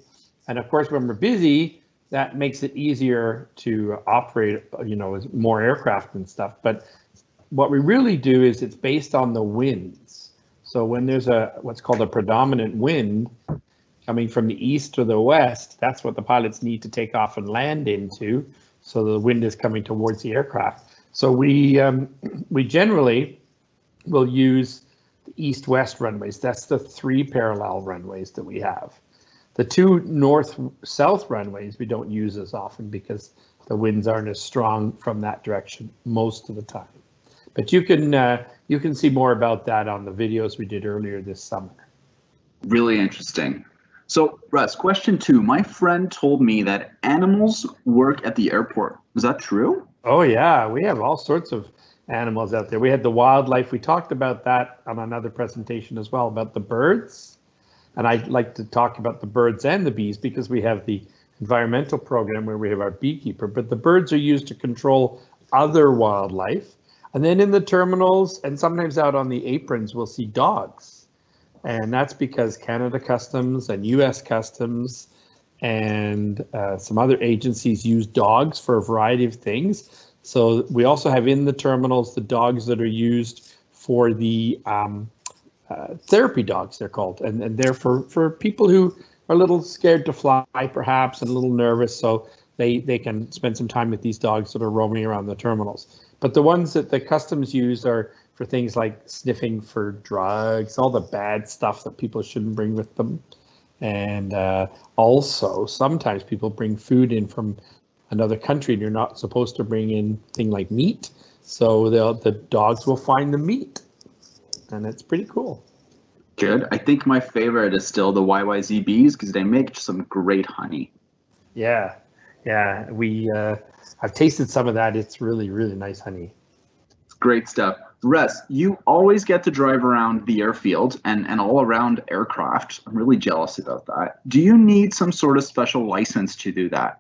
and of course, when we're busy, that makes it easier to operate, you know, with more aircraft and stuff. But what we really do is it's based on the winds. So when there's what's called a predominant wind coming from the east or the west, that's what the pilots need to take off and land into. So the wind is coming towards the aircraft. So we generally will use the east-west runways. That's the 3 parallel runways that we have. The 2 north-south runways we don't use as often because the winds aren't as strong from that direction most of the time. But you can see more about that on the videos we did earlier this summer. Really interesting. So, Russ, question 2. My friend told me that animals work at the airport. Is that true? Oh yeah, we have all sorts of animals out there. We had the wildlife. We talked about that on another presentation as well, about the birds. And I'd like to talk about the birds and the bees because we have the environmental program where we have our beekeeper, but the birds are used to control other wildlife. And then in the terminals and sometimes out on the aprons, we'll see dogs. And that's because Canada Customs and US Customs and some other agencies use dogs for a variety of things. So we also have in the terminals the dogs that are used for the therapy dogs, they're called. And they're for people who are a little scared to fly, perhaps, and a little nervous. So they can spend some time with these dogs that are roaming around the terminals. But the ones that the customs use are for things like sniffing for drugs, all the bad stuff that people shouldn't bring with them. And also, sometimes people bring food in from another country and you're not supposed to bring in things like meat. So the dogs will find the meat. And it's pretty cool. Good. I think my favorite is still the YYZ bees because they make some great honey. Yeah. I've tasted some of that. It's really, really nice honey. It's great stuff. Russ, you always get to drive around the airfield and all around aircraft. I'm really jealous about that. Do you need some sort of special license to do that?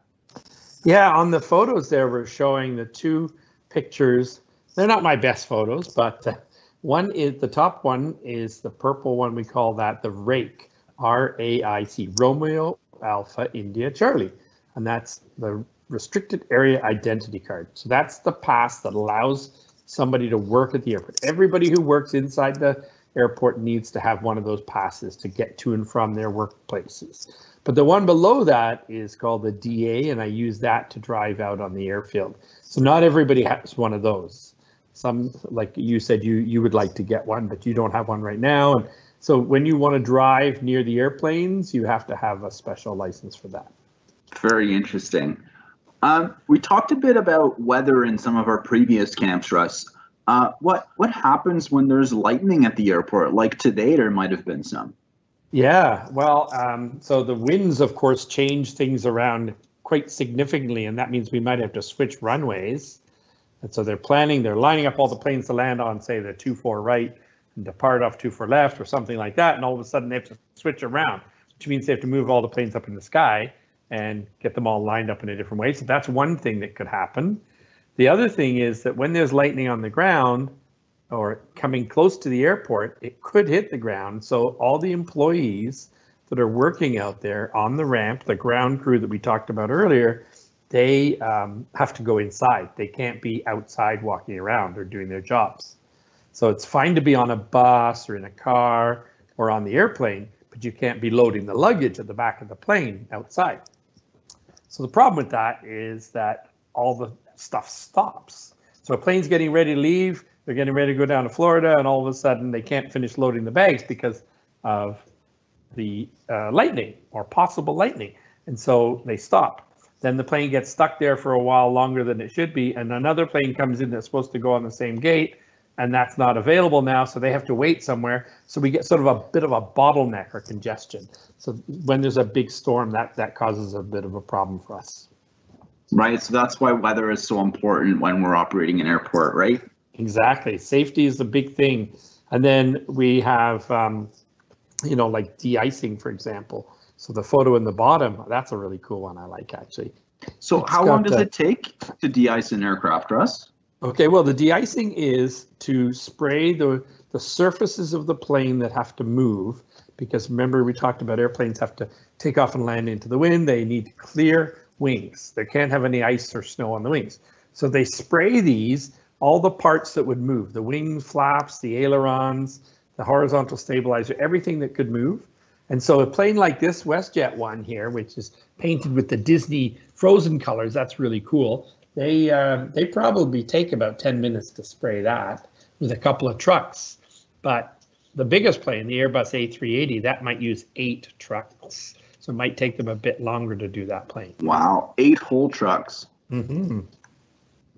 Yeah, on the photos there, we're showing the 2 pictures. They're not my best photos, but one is the top one is the purple one. We call that the RAIC, R-A-I-C, Romeo Alpha India Charlie. And that's the Restricted Area Identity Card. So that's the pass that allows somebody to work at the airport. Everybody who works inside the airport needs to have one of those passes to get to and from their workplaces. But the one below that is called the DA, and I use that to drive out on the airfield. So not everybody has one of those. Some, like you said, you would like to get one, but you don't have one right now. And so when you want to drive near the airplanes, you have to have a special license for that. Very interesting. We talked a bit about weather in some of our previous camps, Russ. What happens when there's lightning at the airport? Like today, there might have been some. Yeah, well, so the winds, of course, change things around quite significantly, and that means we might have to switch runways. And so they're lining up all the planes to land on, say, the 24 right and depart off 24 left or something like that, and all of a sudden they have to switch around, which means they have to move all the planes up in the sky and get them all lined up in a different way. So that's one thing that could happen. The other thing is that when there's lightning on the ground or coming close to the airport, it could hit the ground. So all the employees that are working out there on the ramp, the ground crew that we talked about earlier, they have to go inside. They can't be outside walking around or doing their jobs. So it's fine to be on a bus or in a car or on the airplane, but you can't be loading the luggage at the back of the plane outside. So the problem with that is that all the stuff stops. So a plane's getting ready to leave, they're getting ready to go down to Florida, and all of a sudden they can't finish loading the bags because of the lightning or possible lightning. And so they stop. Then the plane gets stuck there for a while longer than it should be, and another plane comes in that's supposed to go on the same gate, and that's not available now, so they have to wait somewhere. So we get sort of a bit of a bottleneck or congestion. So when there's a big storm, that causes a bit of a problem for us. Right, so that's why weather is so important when we're operating an airport, right? Exactly, safety is the big thing. And then we have, like de-icing, for example. So the photo in the bottom, that's a really cool one I like, actually. So how long does it take to de-ice an aircraft, Russ? Okay, well, the de-icing is to spray the surfaces of the plane that have to move, because remember we talked about airplanes have to take off and land into the wind. They need clear wings. They can't have any ice or snow on the wings. So they spray all the parts that would move, the wing flaps, the ailerons, the horizontal stabilizer, everything that could move. And so a plane like this WYZWhat one here, which is painted with the Disney Frozen colors, that's really cool. They probably take about 10 minutes to spray that with a couple of trucks. But the biggest plane, the Airbus A380, that might use 8 trucks. So it might take them a bit longer to do that plane. Wow, 8 whole trucks. Mm-hmm.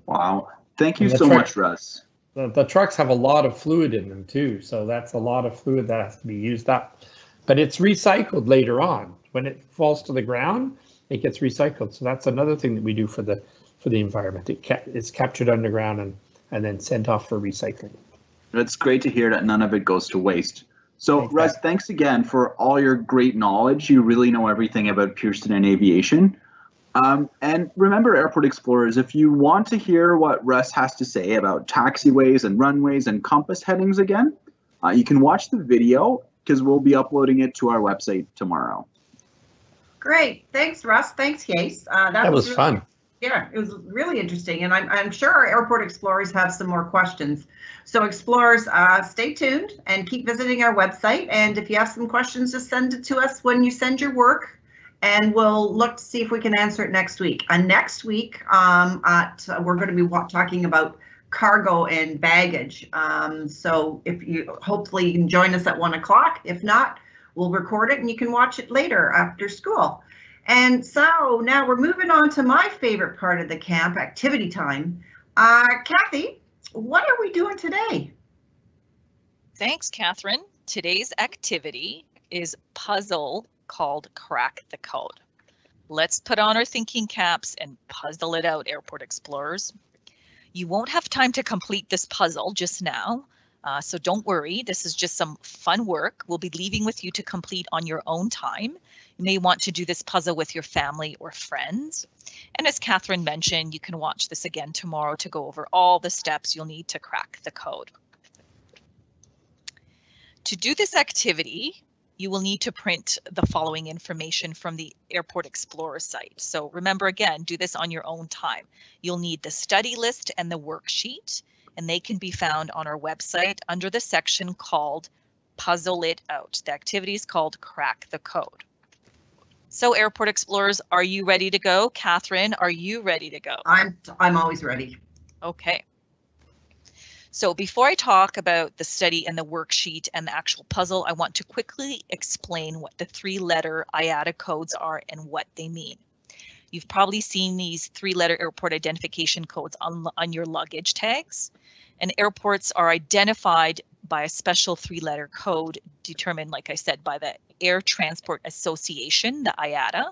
Wow. Thank you so much, Russ. The trucks have a lot of fluid in them too. So that's a lot of fluid that has to be used up. But it's recycled later on when it falls to the ground, it gets recycled. So that's another thing that we do for the environment. It's captured underground and then sent off for recycling. It's great to hear that none of it goes to waste. So Russ, thanks again for all your great knowledge. You really know everything about Pearson and aviation. And remember, Airport Explorers, if you want to hear what Russ has to say about taxiways and runways and compass headings again, you can watch the video because we'll be uploading it to our website tomorrow. Great. Thanks, Russ. Thanks, Case. That was really fun. Yeah, it was really interesting. And I'm sure our Airport Explorers have some more questions. So Explorers, stay tuned and keep visiting our website. And if you have some questions, just send it to us when you send your work. And we'll look to see if we can answer it next week. Next week, we're going to be talking about cargo and baggage. So hopefully you can join us at 1 o'clock. If not, we'll record it and you can watch it later after school. And so now we're moving on to my favorite part of the camp, activity time. Kathy, what are we doing today? Thanks, Catherine. Today's activity is puzzle called Crack the Code. Let's put on our thinking caps and puzzle it out, Airport Explorers. You won't have time to complete this puzzle just now, so don't worry. This is just some fun work we'll be leaving with you to complete on your own time. You may want to do this puzzle with your family or friends. And as Catherine mentioned, you can watch this again tomorrow to go over all the steps you'll need to crack the code. To do this activity, you will need to print the following information from the Airport Explorer site. So remember, again, do this on your own time. You'll need the study list and the worksheet, and they can be found on our website under the section called Puzzle It Out. The activity is called Crack the Code. So Airport Explorers, are you ready to go? Catherine, are you ready to go? I'm always ready. Okay. So before I talk about the study and the worksheet and the actual puzzle, I want to quickly explain what the 3-letter IATA codes are and what they mean. You've probably seen these 3-letter airport identification codes on your luggage tags, and airports are identified by a special 3-letter code determined, like I said, by the Air Transport Association, the IATA.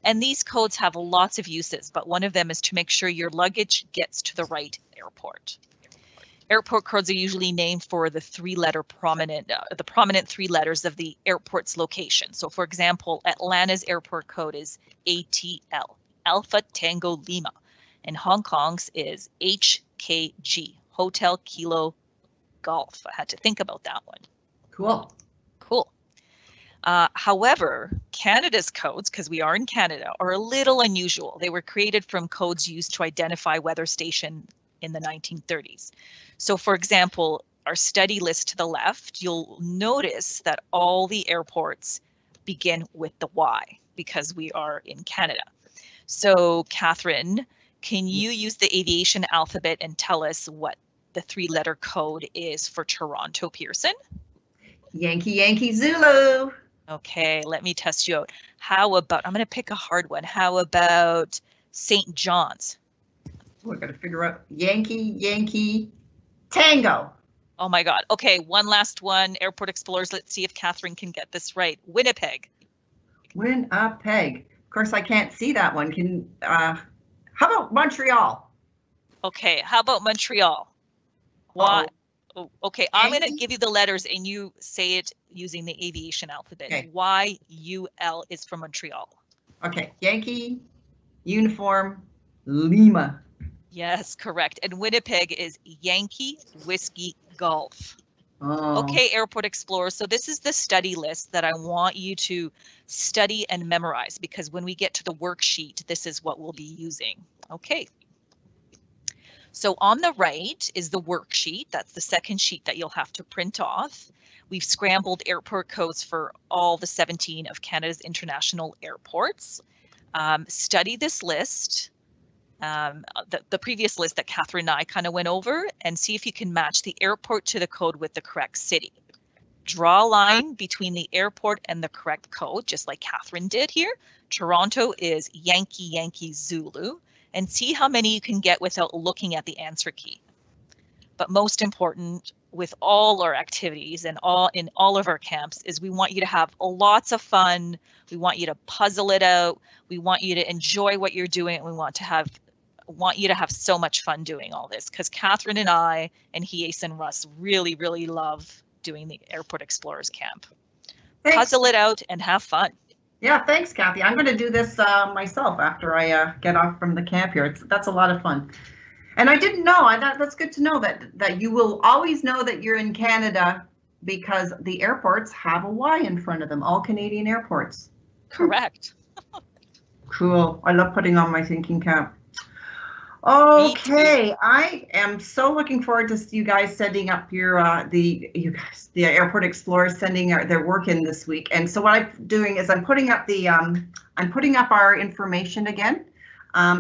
And these codes have lots of uses, but one of them is to make sure your luggage gets to the right airport. Airport codes are usually named for the 3-letter prominent 3 letters of the airport's location. So for example, Atlanta's airport code is ATL, Alpha Tango Lima, and Hong Kong's is HKG, Hotel Kilo Golf. I had to think about that one. Cool. Cool. However, Canada's codes, because we are in Canada, are a little unusual. They were created from codes used to identify weather station in the 1930s. So for example, our study list to the left, you'll notice that all the airports begin with the Y because we are in Canada. So Catherine, can you use the aviation alphabet and tell us what the 3-letter code is for Toronto Pearson? Yankee, Yankee, Zulu. Okay, let me test you out. How about, I'm going to pick a hard one. How about St. John's? We're going to figure out Yankee, Yankee, Tango. Oh my God. Okay, one last one. Airport Explorers, let's see if Catherine can get this right. Winnipeg. Winnipeg. Of course, I can't see that one. How about Montreal? Okay, how about Montreal? Why? Oh, okay, I'm going to give you the letters and you say it using the aviation alphabet. Okay. YUL is for Montreal. Okay, Yankee, Uniform, Lima. Yes, correct. And Winnipeg is Yankee Whiskey Golf. Oh. Okay, Airport Explorer. So this is the study list that I want you to study and memorize, because when we get to the worksheet, this is what we'll be using. Okay. So on the right is the worksheet. That's the second sheet that you'll have to print off. We've scrambled airport codes for all the 17 of Canada's international airports. Study this list, the previous list that Catherine and I kind of went over, and see if you can match the airport to the code with the correct city. Draw a line between the airport and the correct code, just like Catherine did here. Toronto is Yankee, Yankee, Zulu, and see how many you can get without looking at the answer key. But most important with all our activities and in all of our camps is we want you to have lots of fun. We want you to puzzle it out. We want you to enjoy what you're doing, and we want you to have so much fun doing all this, because Catherine and I and Hies and Russ really, really love doing the Airport Explorers Camp. Thanks. Puzzle it out and have fun. Yeah, thanks, Kathy. I'm going to do this myself after I get off from the camp here. That's a lot of fun. And I didn't know, that's good to know that you will always know that you're in Canada because the airports have a Y in front of them, all Canadian airports. Correct. Cool. I love putting on my thinking cap. Okay, I am so looking forward to you guys setting up your the Airport Explorers sending their work in this week. And so what I'm doing is I'm putting up our information again.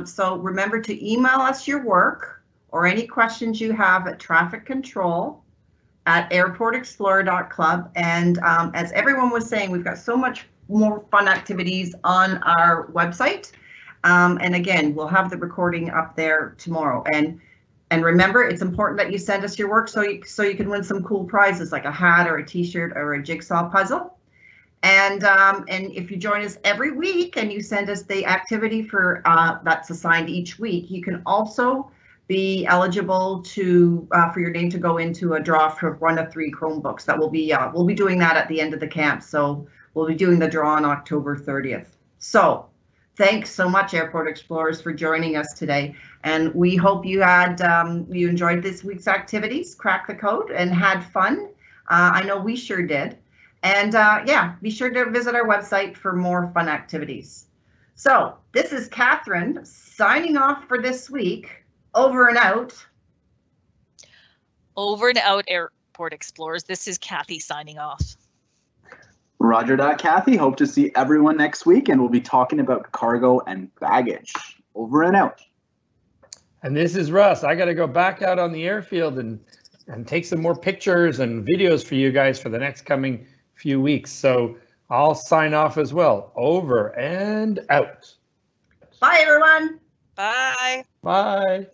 So remember to email us your work or any questions you have at trafficcontrol@airportexplorer.club. And as everyone was saying, we've got so much more fun activities on our website. And again, we'll have the recording up there tomorrow. And remember, it's important that you send us your work so you can win some cool prizes like a hat or a t-shirt or a jigsaw puzzle. And if you join us every week and you send us the activity for that's assigned each week, you can also be eligible to for your name to go into a draw for one of 3 Chromebooks. That we'll be doing that at the end of the camp. So we'll be doing the draw on October 30th. So thanks so much, Airport Explorers, for joining us today. And we hope you enjoyed this week's activities, cracked the code, and had fun. I know we sure did. And yeah, be sure to visit our website for more fun activities. So this is Catherine signing off for this week. Over and out. Over and out, Airport Explorers. This is Kathy signing off. Roger that, Kathy. Hope to see everyone next week, and we'll be talking about cargo and baggage. Over and out. And this is Russ. I got to go back out on the airfield and take some more pictures and videos for you guys for the next coming few weeks. So I'll sign off as well. Over and out. Bye, everyone. Bye. Bye.